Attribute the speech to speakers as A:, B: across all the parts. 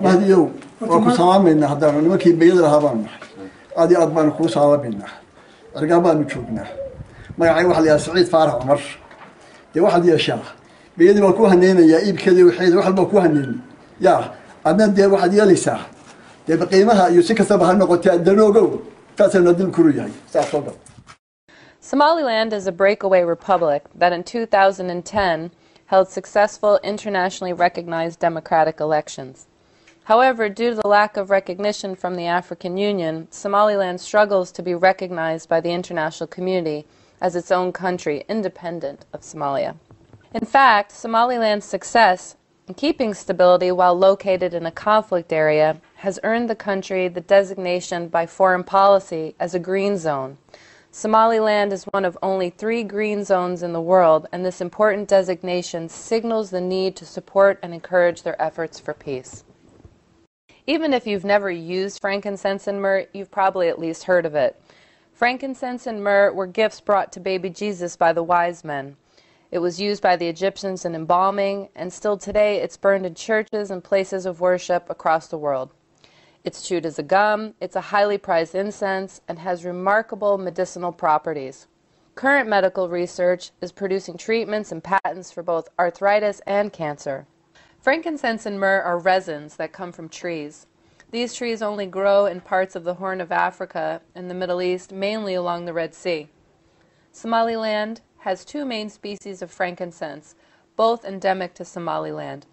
A: مهديو وكو سلامينا هدانا نمكي بيد لهابان ادي ادبان كو سلامينا ارغابان جوجنا magacay waxa la Saciid Faarax Umar de waxa la yeeshaa biyadi waa ku haneynaya iibkeedii waxeed wax walba ku haneyn yaa adna de waxa yeelaysaa de qiimaha iyo si kastaba ha noqotay danoogo taasna dil kuru yahay saafada.
B: Somaliland is a breakaway republic that in 2010 held successful internationally recognized democratic elections. However, due to the lack of recognition from the African Union, Somaliland struggles to be recognized by the international community as its own country, independent of Somalia. In fact, Somaliland's success in keeping stability while located in a conflict area has earned the country the designation by foreign policy as a green zone. Somaliland is one of only 3 green zones in the world, and this important designation signals the need to support and encourage their efforts for peace. Even if you've never used frankincense and myrrh, you've probably at least heard of it. Frankincense and myrrh were gifts brought to baby Jesus by the wise men. It was used by the Egyptians in embalming, and still today it's burned in churches and places of worship across the world. It's chewed as a gum, it's a highly prized incense, and has remarkable medicinal properties. Current medical research is producing treatments and patents for both arthritis and cancer. Frankincense and myrrh are resins that come from trees. These trees only grow in parts of the Horn of Africa and the Middle East, mainly along the Red Sea. Somaliland has 2 main species of frankincense, both endemic to Somaliland.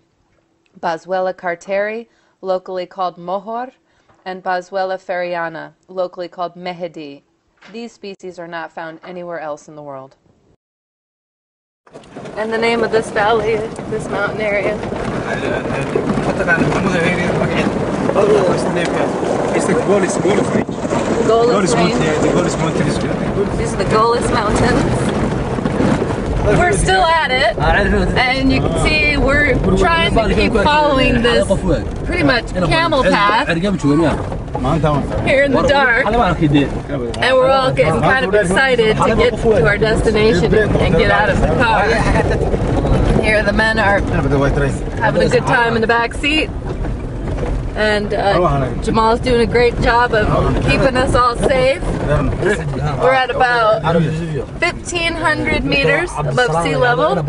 B: Boswellia carteri, locally called mohor, and Boswellia ferriana, locally called mehedi. These species are not found anywhere else in the world. And the name of this valley, this mountain area?
C: It's the Golis Range.
B: The Golis Range?
C: The Golis Mountain is good.
B: These are the Golis Mountains. We're still at it, and you can see we're trying to keep following this pretty much camel path here in the dark, and we're all getting kind of excited to get to our destination and get out of the car. And here the men are having a good time in the back seat, and Jamal's doing a great job of keeping us all safe. We're at about 1,500 meters above sea level, and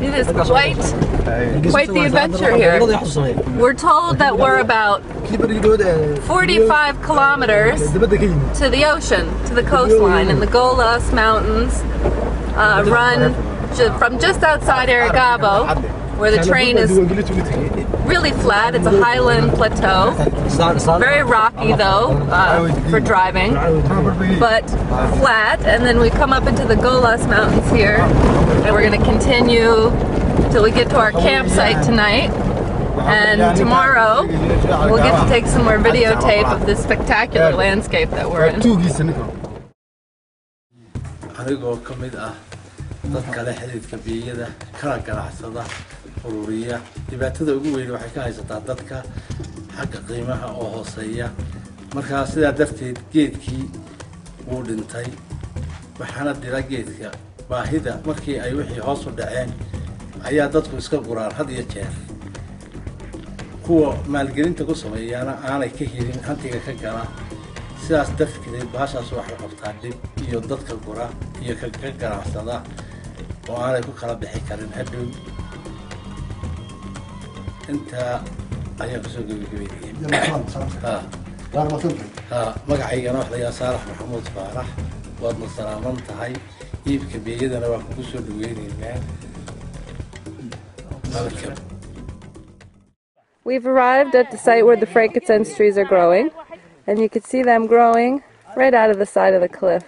B: it is quite the adventure here. We're told that we're about 45 kilometers to the ocean, to the coastline, and the Golis Mountains run from just outside Arigabo, where the terrain is really flat. It's a highland plateau. Very rocky though for driving, but flat. And then we come up into the Golis Mountains here, and we're going to continue till we get to our campsite tonight. And tomorrow we'll get to take some more videotape of this spectacular landscape that we're in.
D: dadka leh xididka biyada kala ganacsada ururiya dibaatada ugu weyn waxay ka haysataa dadka xagga qiimaha oo hooseeya marka sida darteed geedkii uu dhintay waxaana dira geedka baahida markii ay wixii hoos u dhaceen ayaa dadku iska guraan had iyo jeer kuwa maalgelinta ku sameeyana aanay ka helin hantiga ka gala sidaas darteed baashaas waxa qabtaa dib iyo dadka gura iyo ka ganacsada oo aanay ku kala bixi karin hadhow inta ayaa ku soo gabagabeeyay magacaygana waxa la yiraahdaa Saalax Maxamuud Faarax waadna salaaman tahay iibka beeyadana waa ku soo dhaweynaynaa.
B: We've arrived at the site where the frankincense trees are growing, and you can see them growing right out of the side of the cliff.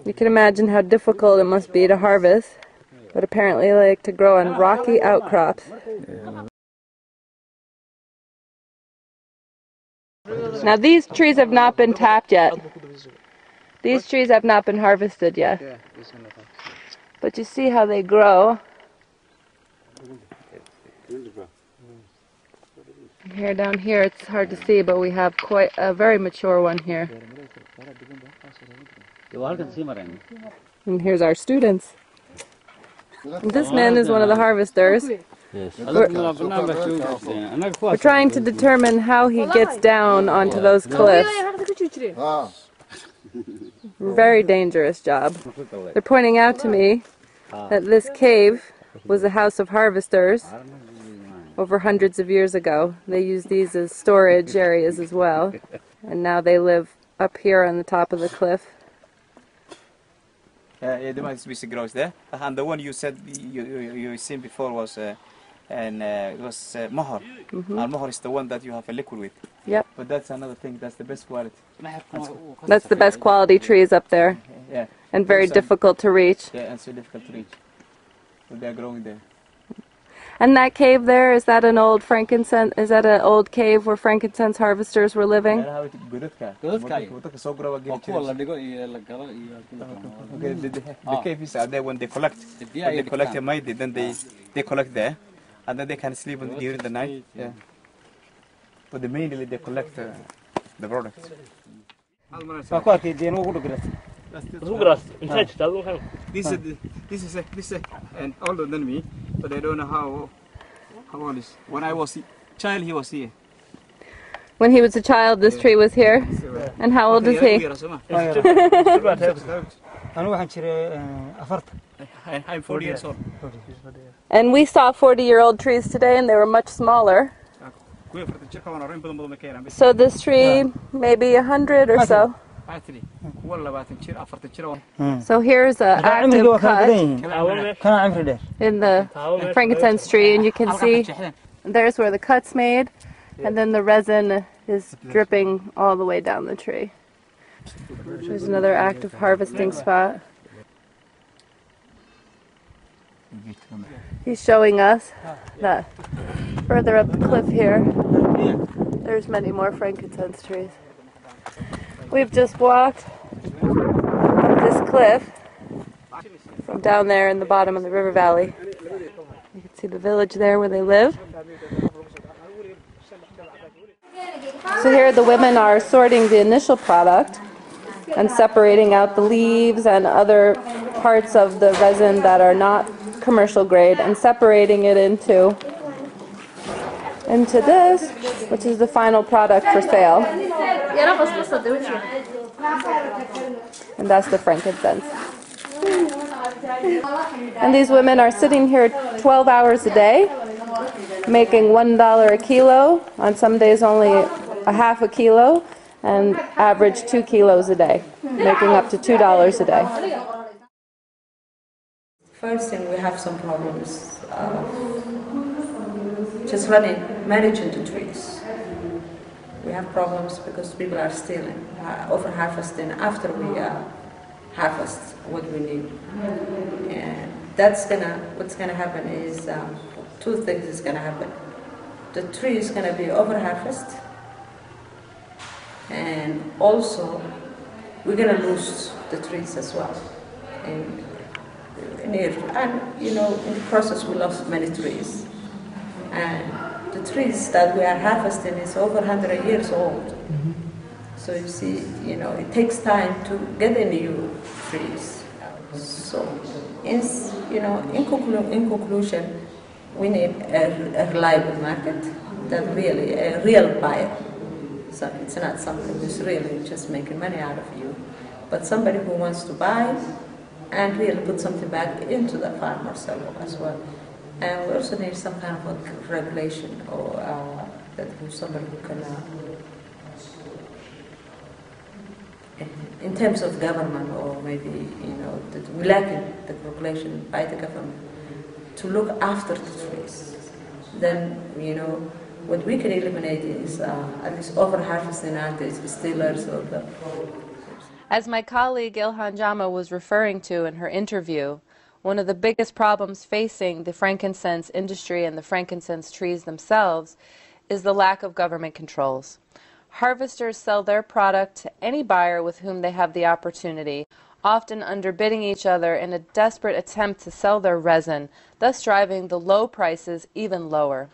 B: You can imagine how difficult it must be to harvest, but apparently they like to grow on rocky outcrops. Now these trees have not been tapped yet. These trees have not been harvested yet. But you see how they grow. Here down here it's hard to see, but we have quite a very mature one here. And here's our students. This man is one of the harvesters. We're trying to determine how he gets down onto those cliffs. Very dangerous job. They're pointing out to me that this cave was a house of harvesters over hundreds of years ago. They used these as storage areas as well. And now they live up here on the top of the cliff.
C: Yeah, there might be some grows there. And the one you said you seen before was it was mohor. And mohor is the one that you have a liquid with.
B: Yep.
C: But that's another thing. That's the best quality.
B: That's the best quality trees up there.
C: Yeah.
B: And very difficult to reach.
C: Yeah, and so difficult to reach. But they're growing there.
B: And that cave there, is that an old frankincense? Is that an old cave where frankincense harvesters were living?
C: The cave is there when they collect. When they collect the mud, then they collect there, and then they can sleep during the night. Yeah. But mainly they collect the products. This is and older than me, but I don't know how old is. When I was a child, he was here.
B: When he was a child, this tree was here. And how old is he?
C: I'm 40 years old.
B: And we saw 40-year-old trees today, and they were much smaller. So this tree, maybe 100 or so. So here's an active cut in the frankincense tree, and you can see there's where the cut's made, and then the resin is dripping all the way down the tree. There's another active harvesting spot. He's showing us that further up the cliff here, there's many more frankincense trees. We've just walked up this cliff from down there in the bottom of the river valley. You can see the village there where they live. So here the women are sorting the initial product and separating out the leaves and other parts of the resin that are not commercial grade and separating it into this, which is the final product for sale. And that's the frankincense. And these women are sitting here 12 hours a day, making $1 a kilo, on some days only a half a kilo, and average 2 kilos a day, making up to $2 a day.
E: First thing, we have some problems just managing the trees. We have problems because people are stealing, over-harvesting after we harvest what we need. And what's gonna happen is two things is gonna happen. The tree is gonna be over-harvested, and also we're gonna lose the trees as well. And you know, in the process we lost many trees. And the trees that we are harvesting is over 100 years old. So you see, you know, it takes time to get the new trees. So, in conclusion, we need a reliable market that really, a real buyer. So it's not something who's really just making money out of you, but somebody who wants to buy and really put something back into the farmer as well. And we also need some kind of a regulation or somebody who can, in terms of government, or maybe, you know, that we lack the regulation by the government to look after the trees. Then, you know, what we can eliminate is at least over-harvesting and the stealers or the...
B: As my colleague Ilhan Jama was referring to in her interview, one of the biggest problems facing the frankincense industry and the frankincense trees themselves is the lack of government controls. Harvesters sell their product to any buyer with whom they have the opportunity, often underbidding each other in a desperate attempt to sell their resin, thus driving the low prices even lower.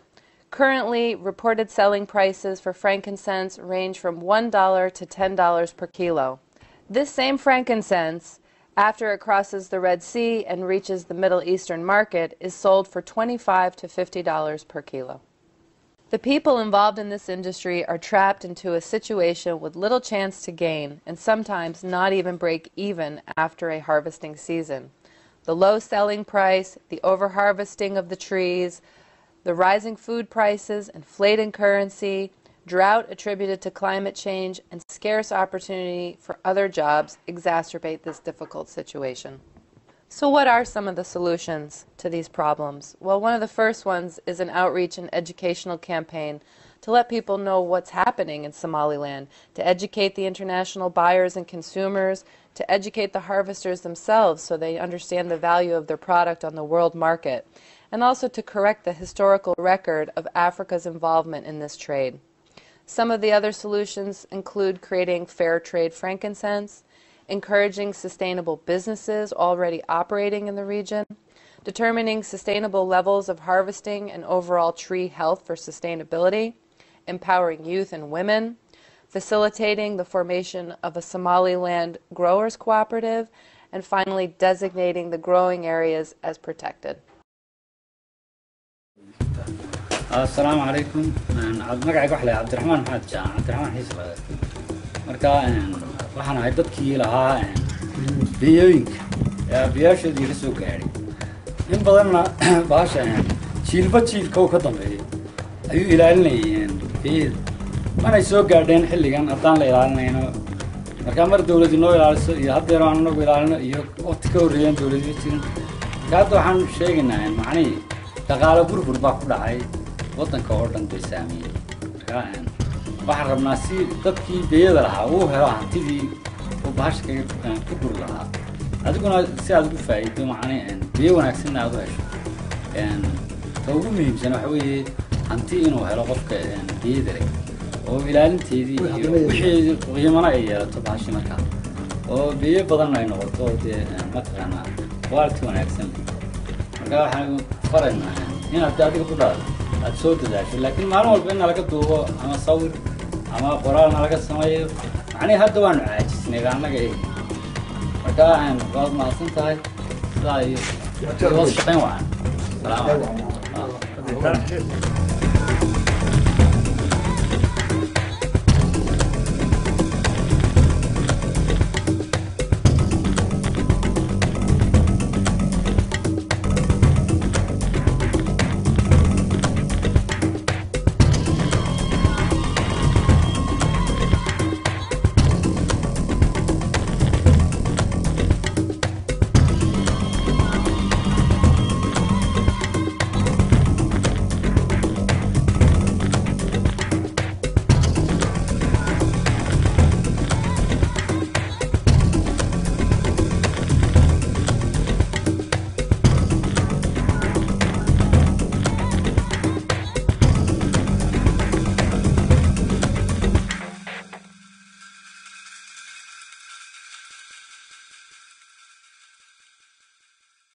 B: Currently, reported selling prices for frankincense range from $1 to $10 per kilo. This same frankincense, After it crosses the Red Sea and reaches the Middle Eastern market, is sold for $25 to $50 per kilo. The people involved in this industry are trapped into a situation with little chance to gain and sometimes not even break even after a harvesting season. The low selling price, the overharvesting of the trees, the rising food prices, inflating currency, drought attributed to climate change, and scarce opportunity for other jobs exacerbate this difficult situation. So what are some of the solutions to these problems? Well, one of the first ones is an outreach and educational campaign to let people know what's happening in Somaliland, to educate the international buyers and consumers, to educate the harvesters themselves so they understand the value of their product on the world market, and also to correct the historical record of Africa's involvement in this trade. Some of the other solutions include creating fair trade frankincense, encouraging sustainable businesses already operating in the region, determining sustainable levels of harvesting and overall tree health for sustainability, empowering youth and women, facilitating the formation of a Somaliland growers cooperative, and finally designating the growing areas as protected.
F: السلام عليكم. magacayga waxa la yiraahdaa Cabdiraxmaan Maxamed Jaan Cabdiraxmaan Xiisle marka waxaan ahay dadkii lahaa biyooyinka biyaashadii la soo gaaray in badanna baasha jiilba jiilka uu ka dambeeyay ayuu ilaalinayeen biyada manay soo gaadheen xilligan haddaan la ilaalinayno marka mar dawladdu noo ilaaliso iyo haddeer aan nagu ilaalino iyo waqti ka horreeyeen dawladdu jirin hadda waxaan sheegaynaa macnaheedu dhaqaale burbur baa ku dhacay waddanka oo dhan bay saameeyay marka waxaan rabnaa si dadkii biyada lahaa uu helo hantidii uu baashka ku gur lahaa adiguna si aad ugu faa'iido macnaheedu biyo wanaagsan aad u hesho ta ugu muhiimsan waxa weeye hanti inuu helo qofka biyada leh oo ilaalinteedii iyo wixii qiimana ay yeelato baashi markaa oo biyo badan ay noqoto dee mataqaanaa quality wanaagsan marka waxaan faraynaa inaad adiga ku dhaado aad soo dadaasho laakiin maalin walba in laga duubo ama sawir ama qoraal laga sameeyo macnaheedu hadda waanu caajisnay annaga marka waad mahadsan tahay sidaa iyo wada shaqayn wacan salaam calaykum